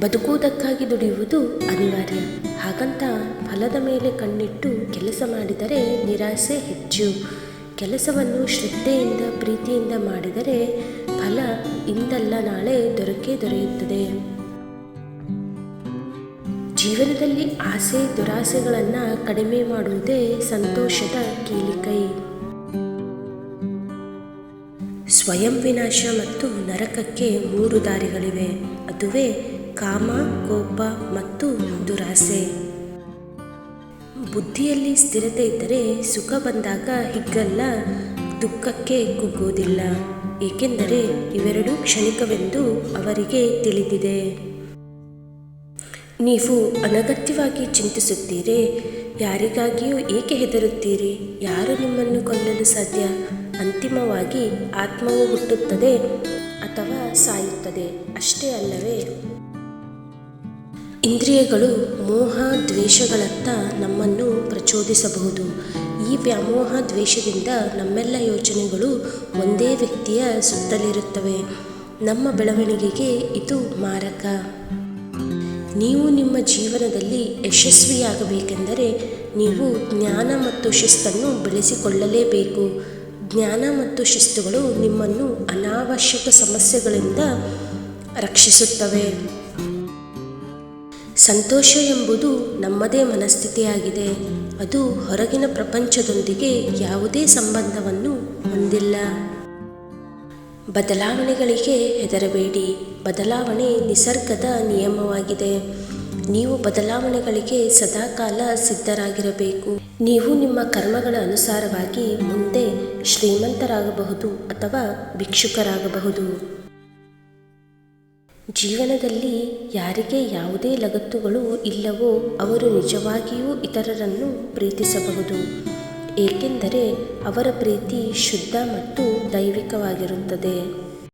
ಬದುಕುವುದಕ್ಕಾಗಿ ದುಡಿಯುವುದು ಅನಿವಾರ್ಯ. ಹಾಗಂತ ಫಲದ ಮೇಲೆ ಕಣ್ಣಿಟ್ಟು ಕೆಲಸ ಮಾಡಿದರೆ ನಿರಾಸೆ ಹೆಚ್ಚು. ಕೆಲಸವನ್ನು ಶ್ರದ್ಧೆಯಿಂದ ಪ್ರೀತಿಯಿಂದ ಮಾಡಿದರೆ ಫಲ ಇಂದಲ್ಲ ನಾಳೆ ದೊರೆಯುತ್ತದೆ. ಜೀವನದಲ್ಲಿ ಆಸೆ ದುರಾಸೆಗಳನ್ನು ಕಡಿಮೆ ಮಾಡುವುದೇ ಸಂತೋಷದ ಕೀಲಿಕೈ. ಸ್ವಯಂ ವಿನಾಶ ಮತ್ತು ನರಕಕ್ಕೆ 3 ದಾರಿಗಳಿವೆ. ಅದುವೇ ಕಾಮ, ಕೋಪ ಮತ್ತು ದುರಾಸೆ. ಬುದ್ಧಿಯಲ್ಲಿ ಸ್ಥಿರತೆ ಇದ್ದರೆ ಸುಖ ಬಂದಾಗ ಹಿಗ್ಗಲ್ಲ, ದುಃಖಕ್ಕೆ ಕುಗ್ಗುವುದಿಲ್ಲ. ಏಕೆಂದರೆ ಇವೆರಡೂ ಕ್ಷಣಿಕವೆಂದು ಅವರಿಗೆ ತಿಳಿದಿದೆ. ನೀವು ಅನಗತ್ಯವಾಗಿ ಚಿಂತಿಸುತ್ತೀರಿ. ಯಾರಿಗಾಗಿಯೂ ಏಕೆ ಹೆದರುತ್ತೀರಿ? ಯಾರು ನಿಮ್ಮನ್ನು ಕೊಲ್ಲಲು ಸಾಧ್ಯ? ಅಂತಿಮವಾಗಿ ಆತ್ಮವು ಹುಟ್ಟುತ್ತದೆ ಅಥವಾ ಸಾಯುತ್ತದೆ, ಅಷ್ಟೇ ಅಲ್ಲವೇ? ಇಂದ್ರಿಯಗಳು ಮೋಹ ದ್ವೇಷಗಳತ್ತ ನಮ್ಮನ್ನು ಪ್ರಚೋದಿಸಬಹುದು. ಈ ವ್ಯಾಮೋಹ ದ್ವೇಷದಿಂದ ನಮ್ಮೆಲ್ಲ ಯೋಚನೆಗಳು ಒಂದೇ ವ್ಯಕ್ತಿಯ ಸುತ್ತಲಿರುತ್ತವೆ. ನಮ್ಮ ಬೆಳವಣಿಗೆಗೆ ಇದು ಮಾರಕ. ನೀವು ನಿಮ್ಮ ಜೀವನದಲ್ಲಿ ಯಶಸ್ವಿಯಾಗಬೇಕೆಂದರೆ ನೀವು ಜ್ಞಾನ ಮತ್ತು ಶಿಸ್ತನ್ನು ಬೆಳೆಸಿಕೊಳ್ಳಲೇಬೇಕು. ಜ್ಞಾನ ಮತ್ತು ಶಿಸ್ತುಗಳು ನಿಮ್ಮನ್ನು ಅನಾವಶ್ಯಕ ಸಮಸ್ಯೆಗಳಿಂದ ರಕ್ಷಿಸುತ್ತವೆ. ಸಂತೋಷ ಎಂಬುದು ನಮ್ಮದೇ ಮನಸ್ಥಿತಿಯಾಗಿದೆ. ಅದು ಹೊರಗಿನ ಪ್ರಪಂಚದೊಂದಿಗೆ ಯಾವುದೇ ಸಂಬಂಧವನ್ನು ಹೊಂದಿಲ್ಲ. ಬದಲಾವಣೆಗಳಿಗೆ ಹೆದರಬೇಡಿ. ಬದಲಾವಣೆ ನಿಸರ್ಗದ ನಿಯಮವಾಗಿದೆ. ನೀವು ಬದಲಾವಣೆಗಳಿಗೆ ಸದಾಕಾಲ ಸಿದ್ಧರಾಗಿರಬೇಕು. ನೀವು ನಿಮ್ಮ ಕರ್ಮಗಳ ಅನುಸಾರವಾಗಿ ಮುಂದೆ ಶ್ರೀಮಂತರಾಗಬಹುದು ಅಥವಾ ಭಿಕ್ಷುಕರಾಗಬಹುದು. ಜೀವನದಲ್ಲಿ ಯಾರಿಗೆ ಯಾವುದೇ ಲಗತ್ತುಗಳು ಇಲ್ಲವೋ ಅವರು ನಿಜವಾಗಿಯೂ ಇತರರನ್ನು ಪ್ರೀತಿಸಬಹುದು. ಏಕೆಂದರೆ ಅವರ ಪ್ರೀತಿ ಶುದ್ಧ ಮತ್ತು ದೈವಿಕವಾಗಿರುತ್ತದೆ.